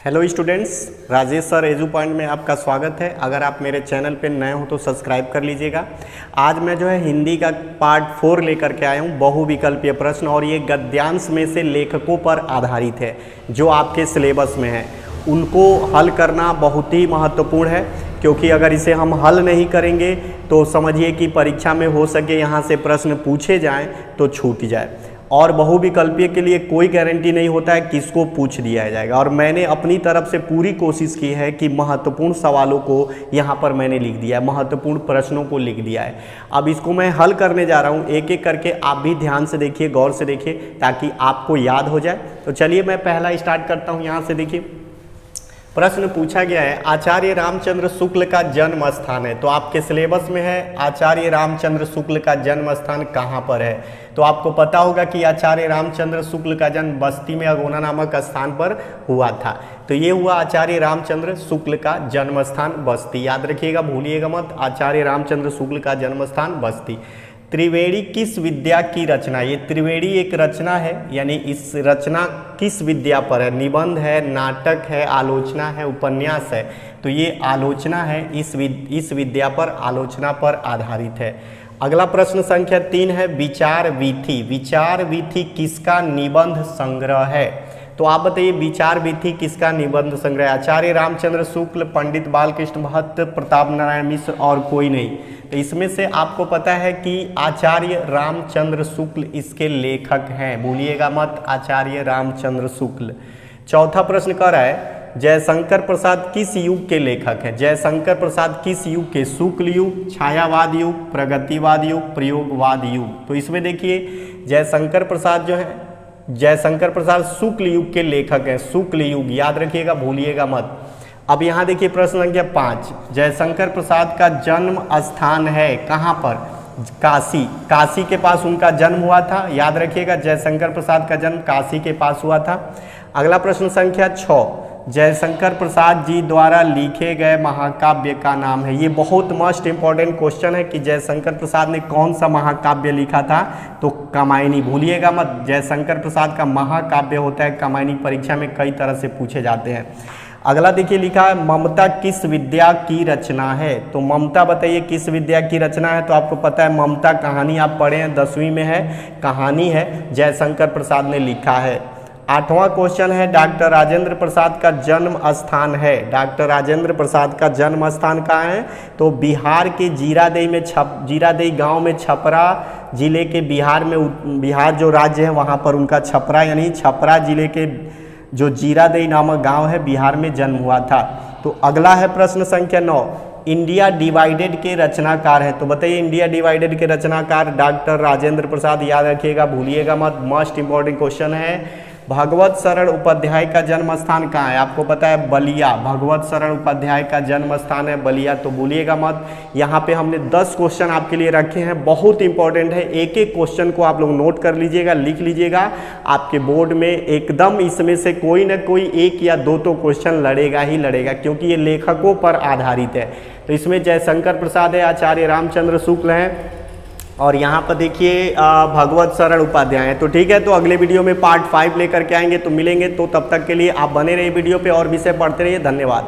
Hello students, Rajesh sir edu point में आपका स्वागत है। अगर आप मेरे चैनल पे नए हो तो सब्सक्राइब कर लीजिएगा। आज मैं जो है हिंदी का पार्ट 4 लेकर के आया हूँ, बहुविकल्पीय प्रश्न, और ये गद्यांश में से लेखकों पर आधारित है जो आपके सिलेबस में है। उनको हल करना बहुत ही महत्वपूर्ण है, क्योंकि अगर इसे हम हल नहीं करेंगे तो समझिए कि परीक्षा में हो सके यहाँ से प्रश्न पूछे जाएँ तो छूट जाए। और बहुविकल्पीय के लिए कोई गारंटी नहीं होता है किसको पूछ दिया जाएगा, और मैंने अपनी तरफ से पूरी कोशिश की है कि महत्वपूर्ण सवालों को यहाँ पर मैंने लिख दिया है, महत्वपूर्ण प्रश्नों को लिख दिया है। अब इसको मैं हल करने जा रहा हूँ, एक एक करके आप भी ध्यान से देखिए, गौर से देखिए, ताकि आपको याद हो जाए। तो चलिए मैं पहला स्टार्ट करता हूँ। यहाँ से देखिए प्रश्न पूछा गया है, आचार्य रामचंद्र शुक्ल का जन्म स्थान है। तो आपके सिलेबस में है आचार्य रामचंद्र शुक्ल का जन्म स्थान कहाँ पर है। तो आपको पता होगा कि आचार्य रामचंद्र शुक्ल का जन्म बस्ती में अगोना नामक स्थान पर हुआ था। तो ये हुआ आचार्य रामचंद्र शुक्ल का जन्म स्थान बस्ती। याद रखिएगा, भूलिएगा मत, आचार्य रामचंद्र शुक्ल का जन्म स्थान बस्ती। त्रिवेणी किस विद्या की रचना। ये त्रिवेणी एक रचना है, यानी इस रचना किस विद्या पर है। निबंध है, नाटक है, आलोचना है, उपन्यास है। तो ये आलोचना है, इस विद्या पर, आलोचना पर आधारित है। अगला प्रश्न संख्या 3 है, विचार वीथी। विचार वीथी किसका निबंध संग्रह है। तो आप बताइए विचार वीथी किसका निबंध संग्रह। आचार्य रामचंद्र शुक्ल, पंडित बालकृष्ण भट्ट, प्रताप नारायण मिश्र और कोई नहीं। तो इसमें से आपको पता है कि आचार्य रामचंद्र शुक्ल इसके लेखक हैं, भूलिएगा मत, आचार्य रामचंद्र शुक्ल। चौथा प्रश्न कह रहा है, जयशंकर प्रसाद किस युग के लेखक हैं। जयशंकर प्रसाद किस युग के। शुक्ल युग, छायावाद युग, प्रगतिवाद युग, प्रयोगवाद युग। तो इसमें देखिए जयशंकर प्रसाद जो है, जयशंकर प्रसाद शुक्ल युग के लेखक हैं। शुक्ल युग याद रखिएगा, भूलिएगा मत। अब यहाँ देखिए प्रश्न संख्या 5, जयशंकर प्रसाद का जन्म स्थान है कहाँ पर। काशी। काशी के पास उनका जन्म हुआ था। याद रखिएगा जयशंकर प्रसाद का जन्म काशी के पास हुआ था। अगला प्रश्न संख्या 6, जयशंकर प्रसाद जी द्वारा लिखे गए महाकाव्य का नाम है। ये बहुत मोस्ट इंपॉर्टेंट क्वेश्चन है कि जयशंकर प्रसाद ने कौन सा महाकाव्य लिखा था। तो कामायनी, भूलिएगा मत, जयशंकर प्रसाद का महाकाव्य होता है कामायनी। परीक्षा में कई तरह से पूछे जाते हैं। अगला देखिए लिखा है, ममता किस विद्या की रचना है। तो ममता बताइए किस विद्या की रचना है। तो आपको पता है ममता कहानी आप पढ़े हैं, 10वीं में है, कहानी है, जयशंकर प्रसाद ने लिखा है। 8वां क्वेश्चन है, डॉक्टर राजेंद्र प्रसाद का जन्म स्थान है। डॉक्टर राजेंद्र प्रसाद का जन्म स्थान कहाँ है। तो बिहार के जीरादेई में, जीरादेई गांव में, छपरा जिले के, बिहार जो राज्य है वहाँ पर उनका छपरा, यानी छपरा जिले के जो जीरादेई नामक गांव है, बिहार में जन्म हुआ था। तो अगला है प्रश्न संख्या 9, इंडिया डिवाइडेड के रचनाकार है। तो बताइए इंडिया डिवाइडेड के रचनाकार डॉक्टर राजेंद्र प्रसाद। याद रखिएगा, भूलिएगा मत, मोस्ट इंपॉर्टेंट क्वेश्चन है। भगवत शरण उपाध्याय का जन्म स्थान कहाँ है। आपको पता है बलिया, भगवत शरण उपाध्याय का जन्म स्थान है बलिया। तो भूलिएगा मत। यहाँ पे हमने 10 क्वेश्चन आपके लिए रखे हैं, बहुत इंपॉर्टेंट है। एक एक क्वेश्चन को आप लोग नोट कर लीजिएगा, लिख लीजिएगा। आपके बोर्ड में एकदम इसमें से कोई ना कोई एक या दो तो क्वेश्चन लड़ेगा ही लड़ेगा, क्योंकि ये लेखकों पर आधारित है। तो इसमें जयशंकर प्रसाद है, आचार्य रामचंद्र शुक्ल हैं, और यहाँ पर देखिए भगवत शरण उपाध्याय है। तो ठीक है, तो अगले वीडियो में पार्ट 5 लेकर के आएंगे, तो मिलेंगे। तो तब तक के लिए आप बने रहिए वीडियो पे और विषय पढ़ते रहिए। धन्यवाद।